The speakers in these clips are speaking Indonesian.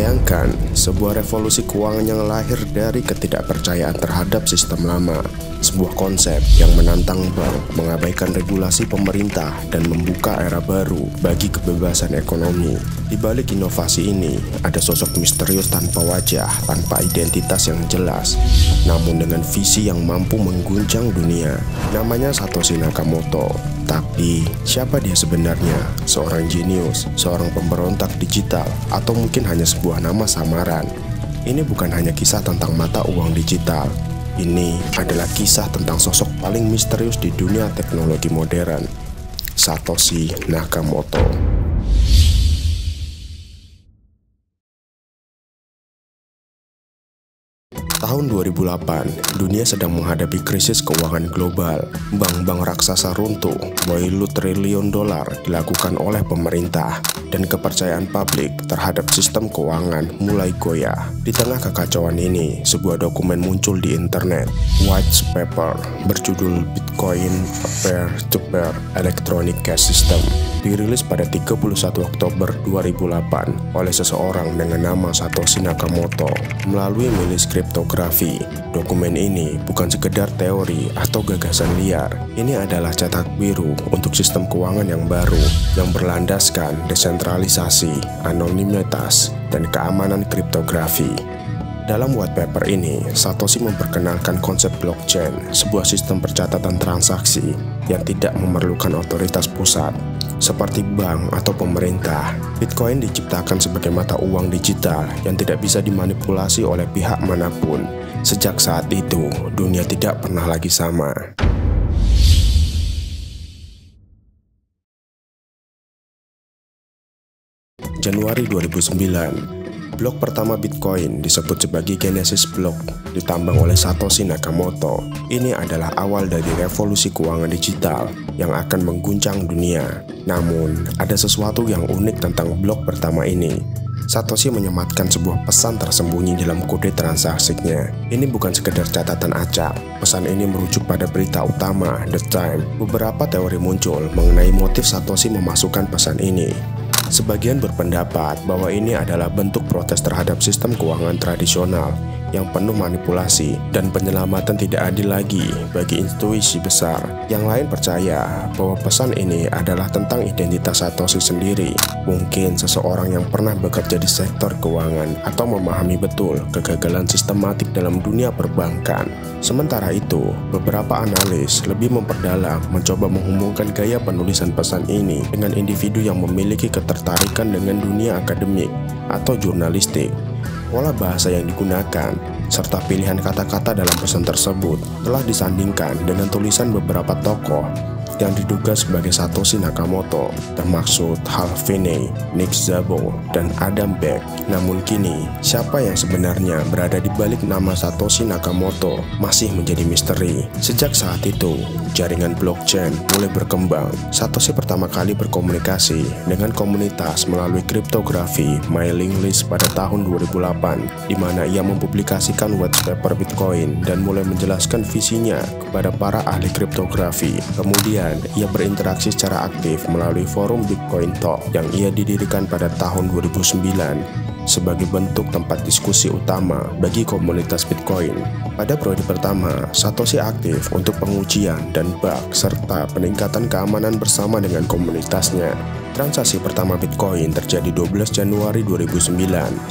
Bayangkan sebuah revolusi keuangan yang lahir dari ketidakpercayaan terhadap sistem lama. Sebuah konsep yang menantang bank, mengabaikan regulasi pemerintah, dan membuka era baru bagi kebebasan ekonomi. Di balik inovasi ini, ada sosok misterius tanpa wajah, tanpa identitas yang jelas, namun dengan visi yang mampu mengguncang dunia. Namanya Satoshi Nakamoto. Tapi, siapa dia sebenarnya? Seorang jenius, seorang pemberontak digital, atau mungkin hanya sebuah nama samaran? Ini bukan hanya kisah tentang mata uang digital. Ini adalah kisah tentang sosok paling misterius di dunia teknologi modern, Satoshi Nakamoto. Tahun 2008, dunia sedang menghadapi krisis keuangan global. Bank-bank raksasa runtuh, triliun triliun dolar dilakukan oleh pemerintah, dan kepercayaan publik terhadap sistem keuangan mulai goyah. Di tengah kekacauan ini, sebuah dokumen muncul di internet, white paper berjudul Bitcoin A Peer-to-Peer Electronic Cash System, dirilis pada 31 Oktober 2008 oleh seseorang dengan nama Satoshi Nakamoto melalui milis kriptografi. Dokumen ini bukan sekedar teori atau gagasan liar. Ini adalah cetak biru untuk sistem keuangan yang baru yang berlandaskan desentralisasi, anonimitas, dan keamanan kriptografi. Dalam white paper ini, Satoshi memperkenalkan konsep blockchain, sebuah sistem percatatan transaksi yang tidak memerlukan otoritas pusat, seperti bank atau pemerintah. Bitcoin diciptakan sebagai mata uang digital yang tidak bisa dimanipulasi oleh pihak manapun. Sejak saat itu, dunia tidak pernah lagi sama. Januari 2009, blok pertama Bitcoin disebut sebagai Genesis Block ditambang oleh Satoshi Nakamoto. Ini adalah awal dari revolusi keuangan digital yang akan mengguncang dunia. Namun, ada sesuatu yang unik tentang blok pertama ini. Satoshi menyematkan sebuah pesan tersembunyi dalam kode transaksinya. Ini bukan sekedar catatan acak. Pesan ini merujuk pada berita utama, The Time. Beberapa teori muncul mengenai motif Satoshi memasukkan pesan ini. Sebagian berpendapat bahwa ini adalah bentuk protes terhadap sistem keuangan tradisional yang penuh manipulasi dan penyelamatan tidak adil lagi bagi institusi besar. Yang lain percaya bahwa pesan ini adalah tentang identitas Satoshi sendiri, mungkin seseorang yang pernah bekerja di sektor keuangan atau memahami betul kegagalan sistematik dalam dunia perbankan. Sementara itu, beberapa analis lebih memperdalam, mencoba menghubungkan gaya penulisan pesan ini dengan individu yang memiliki ketertarikan dengan dunia akademik atau jurnalistik. Pola bahasa yang digunakan, serta pilihan kata-kata dalam pesan tersebut telah disandingkan dengan tulisan beberapa tokoh yang diduga sebagai Satoshi Nakamoto, termaksud Hal Finney, Nick Szabo, dan Adam Back. Namun kini, siapa yang sebenarnya berada di balik nama Satoshi Nakamoto masih menjadi misteri. Sejak saat itu, jaringan blockchain mulai berkembang. Satoshi pertama kali berkomunikasi dengan komunitas melalui kriptografi mailing list pada tahun 2008, di mana ia mempublikasikan white paper Bitcoin dan mulai menjelaskan visinya kepada para ahli kriptografi. Kemudian, ia berinteraksi secara aktif melalui forum Bitcoin Talk yang ia didirikan pada tahun 2009 sebagai bentuk tempat diskusi utama bagi komunitas Bitcoin. Pada periode pertama, Satoshi aktif untuk pengujian dan bug serta peningkatan keamanan bersama dengan komunitasnya. Transaksi pertama Bitcoin terjadi 12 Januari 2009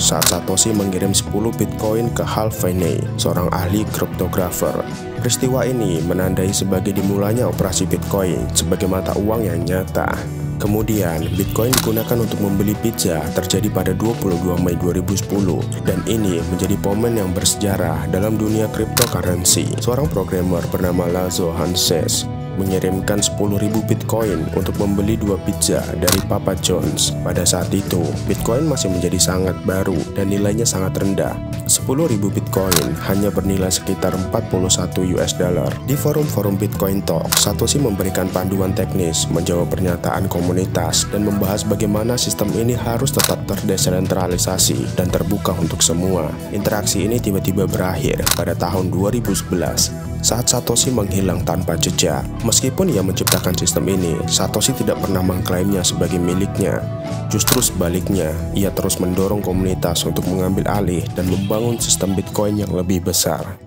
saat Satoshi mengirim 10 Bitcoin ke Hal Finney, seorang ahli kriptografer. Peristiwa ini menandai sebagai dimulainya operasi Bitcoin sebagai mata uang yang nyata. Kemudian, Bitcoin digunakan untuk membeli pizza terjadi pada 22 Mei 2010, dan ini menjadi momen yang bersejarah dalam dunia cryptocurrency. Seorang programmer bernama Lazo Hanses mengirimkan 10.000 Bitcoin untuk membeli 2 pizza dari Papa John's. Pada saat itu, Bitcoin masih menjadi sangat baru dan nilainya sangat rendah. 10.000 Bitcoin hanya bernilai sekitar 41 US dollar. Di forum-forum Bitcoin Talk, Satoshi memberikan panduan teknis, menjawab pernyataan komunitas, dan membahas bagaimana sistem ini harus tetap terdesentralisasi dan terbuka untuk semua. Interaksi ini tiba-tiba berakhir pada tahun 2011 saat Satoshi menghilang tanpa jejak. Meskipun ia menciptakan sistem ini, Satoshi tidak pernah mengklaimnya sebagai miliknya. Justru sebaliknya, ia terus mendorong komunitas untuk mengambil alih dan membangun sistem Bitcoin yang lebih besar.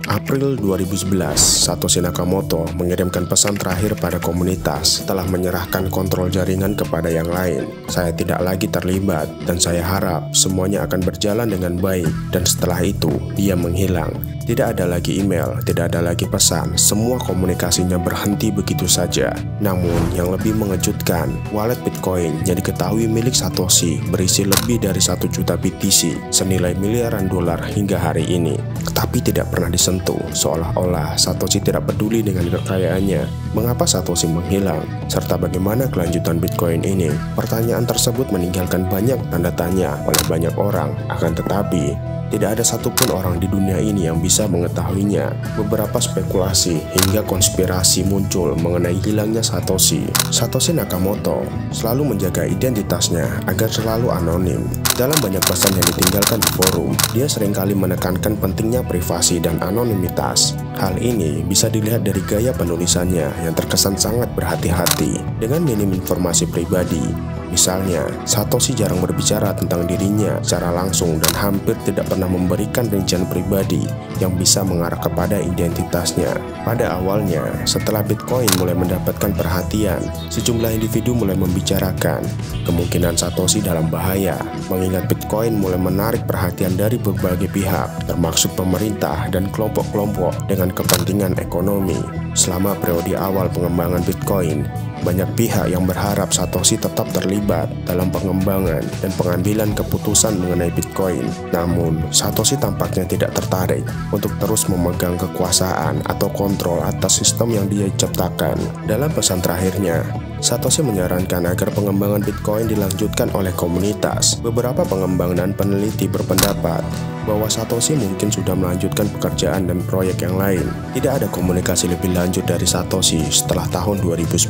April 2011, Satoshi Nakamoto mengirimkan pesan terakhir pada komunitas setelah menyerahkan kontrol jaringan kepada yang lain. Saya tidak lagi terlibat dan saya harap semuanya akan berjalan dengan baik. Dan setelah itu, dia menghilang. Tidak ada lagi email, tidak ada lagi pesan, semua komunikasinya berhenti begitu saja. Namun, yang lebih mengejutkan, wallet Bitcoin yang diketahui milik Satoshi berisi lebih dari 1 juta BTC, senilai miliaran dolar hingga hari ini. Tetapi tidak pernah disentuh, seolah-olah Satoshi tidak peduli dengan kekayaannya. Mengapa Satoshi menghilang? Serta bagaimana kelanjutan Bitcoin ini? Pertanyaan tersebut meninggalkan banyak tanda tanya oleh banyak orang, akan tetapi tidak ada satupun orang di dunia ini yang bisa mengetahuinya. Beberapa spekulasi hingga konspirasi muncul mengenai hilangnya Satoshi. Satoshi Nakamoto selalu menjaga identitasnya agar selalu anonim. Dalam banyak pesan yang ditinggalkan di forum, dia seringkali menekankan pentingnya privasi dan anonimitas. Hal ini bisa dilihat dari gaya penulisannya yang terkesan sangat berhati-hati dengan minim informasi pribadi. Misalnya, Satoshi jarang berbicara tentang dirinya secara langsung dan hampir tidak pernah memberikan rincian pribadi yang bisa mengarah kepada identitasnya. Pada awalnya, setelah Bitcoin mulai mendapatkan perhatian, sejumlah individu mulai membicarakan kemungkinan Satoshi dalam bahaya, mengingat Bitcoin mulai menarik perhatian dari berbagai pihak, termasuk pemerintah dan kelompok-kelompok dengan kepentingan ekonomi. Selama periode awal pengembangan Bitcoin, banyak pihak yang berharap Satoshi tetap terlibat dalam pengembangan dan pengambilan keputusan mengenai Bitcoin. Namun, Satoshi tampaknya tidak tertarik untuk terus memegang kekuasaan atau kontrol atas sistem yang dia ciptakan. Dalam pesan terakhirnya, Satoshi menyarankan agar pengembangan Bitcoin dilanjutkan oleh komunitas. Beberapa pengembang dan peneliti berpendapat bahwa Satoshi mungkin sudah melanjutkan pekerjaan dan proyek yang lain. Tidak ada komunikasi lebih lanjut dari Satoshi setelah tahun 2010,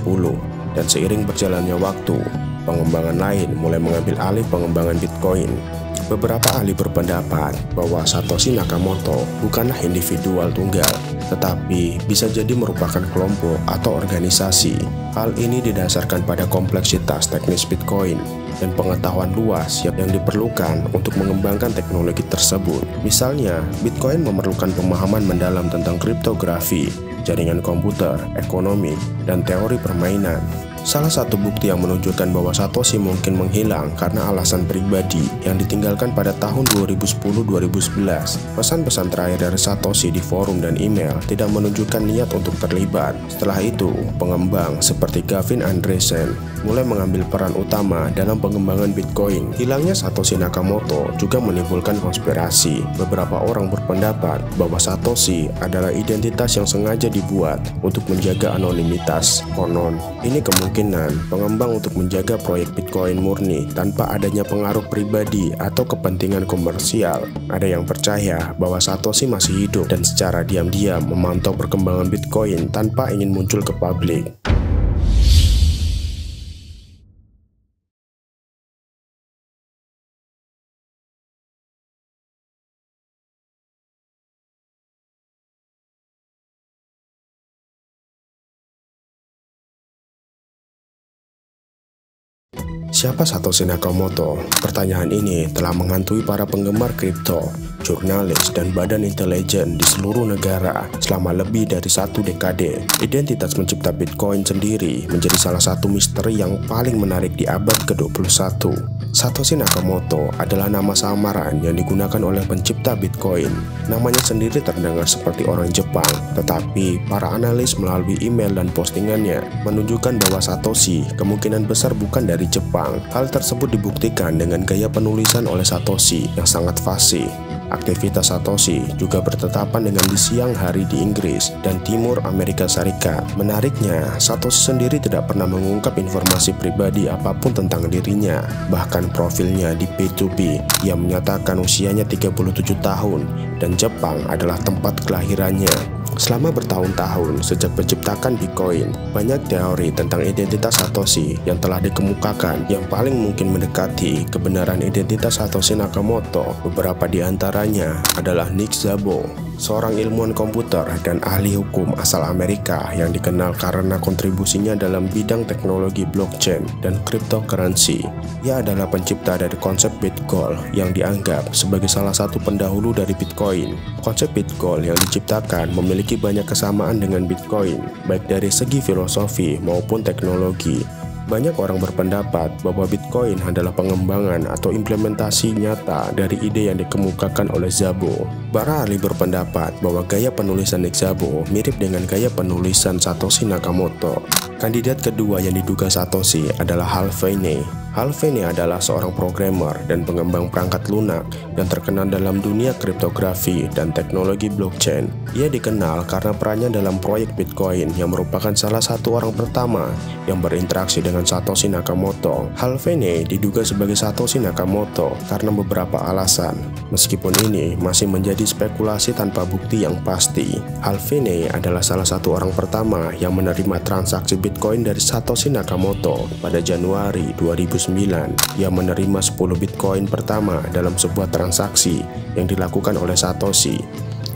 dan seiring berjalannya waktu, pengembangan lain mulai mengambil alih pengembangan Bitcoin. Beberapa ahli berpendapat bahwa Satoshi Nakamoto bukanlah individual tunggal, tetapi bisa jadi merupakan kelompok atau organisasi. Hal ini didasarkan pada kompleksitas teknis Bitcoin dan pengetahuan luas yang diperlukan untuk mengembangkan teknologi tersebut. Misalnya, Bitcoin memerlukan pemahaman mendalam tentang kriptografi, jaringan komputer, ekonomi, dan teori permainan. Salah satu bukti yang menunjukkan bahwa Satoshi mungkin menghilang karena alasan pribadi yang ditinggalkan pada tahun 2010-2011. Pesan-pesan terakhir dari Satoshi di forum dan email tidak menunjukkan niat untuk terlibat. Setelah itu, pengembang seperti Gavin Andresen mulai mengambil peran utama dalam pengembangan Bitcoin. Hilangnya Satoshi Nakamoto juga menimbulkan konspirasi. Beberapa orang berpendapat bahwa Satoshi adalah identitas yang sengaja dibuat untuk menjaga anonimitas. Konon, ini kemungkinan pengembang untuk menjaga proyek Bitcoin murni tanpa adanya pengaruh pribadi atau kepentingan komersial. Ada yang percaya bahwa Satoshi masih hidup dan secara diam-diam memantau perkembangan Bitcoin tanpa ingin muncul ke publik. Siapa Satoshi Nakamoto? Pertanyaan ini telah menghantui para penggemar kripto, jurnalis, dan badan intelijen di seluruh negara selama lebih dari 1 dekade. Identitas pencipta Bitcoin sendiri menjadi salah satu misteri yang paling menarik di abad ke-21. Satoshi Nakamoto adalah nama samaran yang digunakan oleh pencipta Bitcoin. Namanya sendiri terdengar seperti orang Jepang, tetapi para analis melalui email dan postingannya menunjukkan bahwa Satoshi kemungkinan besar bukan dari Jepang. Hal tersebut dibuktikan dengan gaya penulisan oleh Satoshi yang sangat fasih. Aktivitas Satoshi juga bertetapan dengan di siang hari di Inggris dan Timur Amerika Serikat. Menariknya, Satoshi sendiri tidak pernah mengungkap informasi pribadi apapun tentang dirinya. Bahkan profilnya di P2P, ia menyatakan usianya 37 tahun dan Jepang adalah tempat kelahirannya. Selama bertahun-tahun sejak menciptakan Bitcoin, banyak teori tentang identitas Satoshi yang telah dikemukakan yang paling mungkin mendekati kebenaran identitas Satoshi Nakamoto. Beberapa di antaranya adalah Nick Szabo, seorang ilmuwan komputer dan ahli hukum asal Amerika yang dikenal karena kontribusinya dalam bidang teknologi blockchain dan cryptocurrency. Ia adalah pencipta dari konsep BitGold yang dianggap sebagai salah satu pendahulu dari Bitcoin. Konsep BitGold yang diciptakan memiliki banyak kesamaan dengan Bitcoin, baik dari segi filosofi maupun teknologi. Banyak orang berpendapat bahwa Bitcoin adalah pengembangan atau implementasi nyata dari ide yang dikemukakan oleh Szabo. Para ahli berpendapat bahwa gaya penulisan Nick Szabo mirip dengan gaya penulisan Satoshi Nakamoto. Kandidat kedua yang diduga Satoshi adalah Hal Finney. Hal Finney adalah seorang programmer dan pengembang perangkat lunak yang terkenal dalam dunia kriptografi dan teknologi blockchain. Ia dikenal karena perannya dalam proyek Bitcoin yang merupakan salah satu orang pertama yang berinteraksi dengan Satoshi Nakamoto. Hal Finney diduga sebagai Satoshi Nakamoto karena beberapa alasan. Meskipun ini masih menjadi spekulasi tanpa bukti yang pasti. Hal Finney adalah salah satu orang pertama yang menerima transaksi Bitcoin dari Satoshi Nakamoto pada Januari 2009. Ia menerima 10 Bitcoin pertama dalam sebuah transaksi yang dilakukan oleh Satoshi.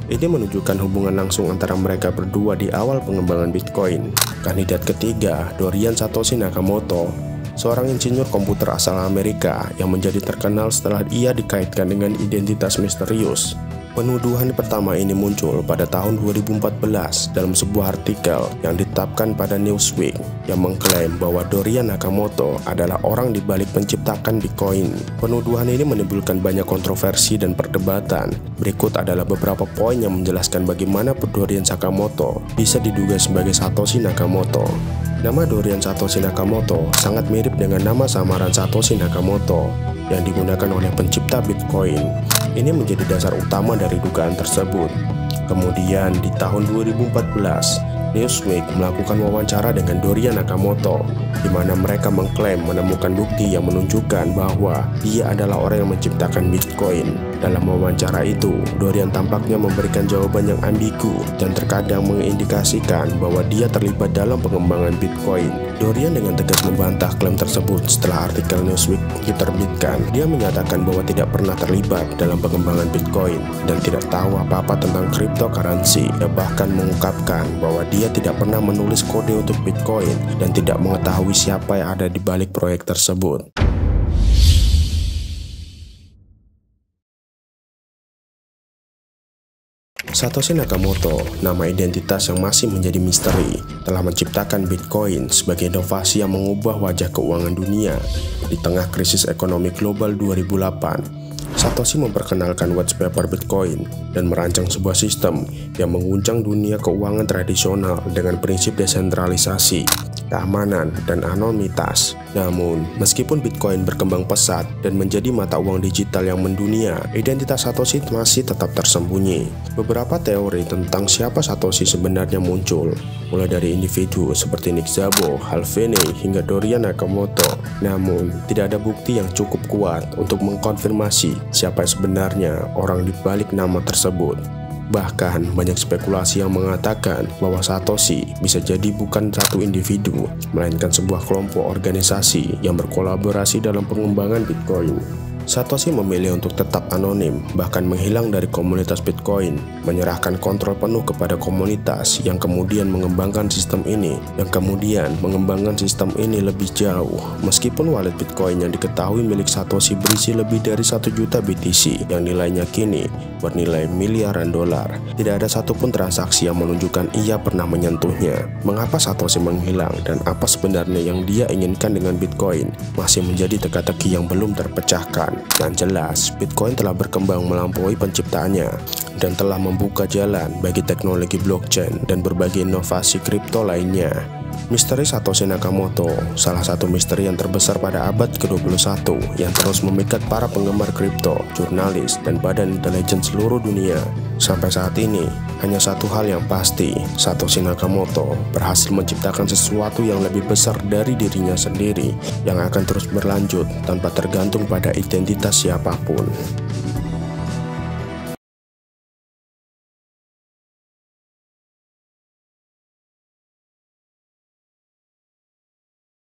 Ini menunjukkan hubungan langsung antara mereka berdua di awal pengembangan Bitcoin. Kandidat ketiga, Dorian Satoshi Nakamoto, seorang insinyur komputer asal Amerika yang menjadi terkenal setelah ia dikaitkan dengan identitas misterius. Penuduhan pertama ini muncul pada tahun 2014 dalam sebuah artikel yang ditetapkan pada Newsweek yang mengklaim bahwa Dorian Nakamoto adalah orang di balik penciptakan Bitcoin. Penuduhan ini menimbulkan banyak kontroversi dan perdebatan. Berikut adalah beberapa poin yang menjelaskan bagaimana Dorian Nakamoto bisa diduga sebagai Satoshi Nakamoto. Nama Dorian Satoshi Nakamoto sangat mirip dengan nama samaran Satoshi Nakamoto yang digunakan oleh pencipta Bitcoin. Ini menjadi dasar utama dari dugaan tersebut. Kemudian di tahun 2014, Newsweek melakukan wawancara dengan Dorian Nakamoto, di mana mereka mengklaim menemukan bukti yang menunjukkan bahwa dia adalah orang yang menciptakan Bitcoin. Dalam wawancara itu, Dorian tampaknya memberikan jawaban yang ambigu dan terkadang mengindikasikan bahwa dia terlibat dalam pengembangan Bitcoin. Dorian dengan tegas membantah klaim tersebut setelah artikel Newsweek diterbitkan. Dia menyatakan bahwa tidak pernah terlibat dalam pengembangan Bitcoin dan tidak tahu apa-apa tentang cryptocurrency. Dia bahkan mengungkapkan bahwa dia tidak pernah menulis kode untuk Bitcoin dan tidak mengetahui siapa yang ada di balik proyek tersebut. Satoshi Nakamoto, nama identitas yang masih menjadi misteri, telah menciptakan Bitcoin sebagai inovasi yang mengubah wajah keuangan dunia. Di tengah krisis ekonomi global 2008, Satoshi memperkenalkan white paper Bitcoin dan merancang sebuah sistem yang mengguncang dunia keuangan tradisional dengan prinsip desentralisasi, keamanan, dan anonimitas. Namun, meskipun Bitcoin berkembang pesat dan menjadi mata uang digital yang mendunia, identitas Satoshi masih tetap tersembunyi. Beberapa teori tentang siapa Satoshi sebenarnya muncul, mulai dari individu seperti Nick Szabo, Hal Finney, hingga Dorian Nakamoto. Namun, tidak ada bukti yang cukup kuat untuk mengkonfirmasi siapa sebenarnya orang di balik nama tersebut. Bahkan banyak spekulasi yang mengatakan bahwa Satoshi bisa jadi bukan satu individu, melainkan sebuah kelompok organisasi yang berkolaborasi dalam pengembangan Bitcoin. Satoshi memilih untuk tetap anonim, bahkan menghilang dari komunitas Bitcoin, menyerahkan kontrol penuh kepada komunitas yang kemudian mengembangkan sistem ini, lebih jauh. Meskipun wallet Bitcoin yang diketahui milik Satoshi berisi lebih dari 1 juta BTC yang nilainya kini bernilai miliaran dolar, tidak ada satupun transaksi yang menunjukkan ia pernah menyentuhnya. Mengapa Satoshi menghilang dan apa sebenarnya yang dia inginkan dengan Bitcoin masih menjadi teka-teki yang belum terpecahkan. Yang jelas, Bitcoin telah berkembang melampaui penciptanya dan telah membuka jalan bagi teknologi blockchain dan berbagai inovasi kripto lainnya. Misteri Satoshi Nakamoto, salah satu misteri yang terbesar pada abad ke-21 yang terus memikat para penggemar kripto, jurnalis, dan badan intelijen seluruh dunia. Sampai saat ini, hanya satu hal yang pasti, Satoshi Nakamoto berhasil menciptakan sesuatu yang lebih besar dari dirinya sendiri, yang akan terus berlanjut tanpa tergantung pada identitas siapapun.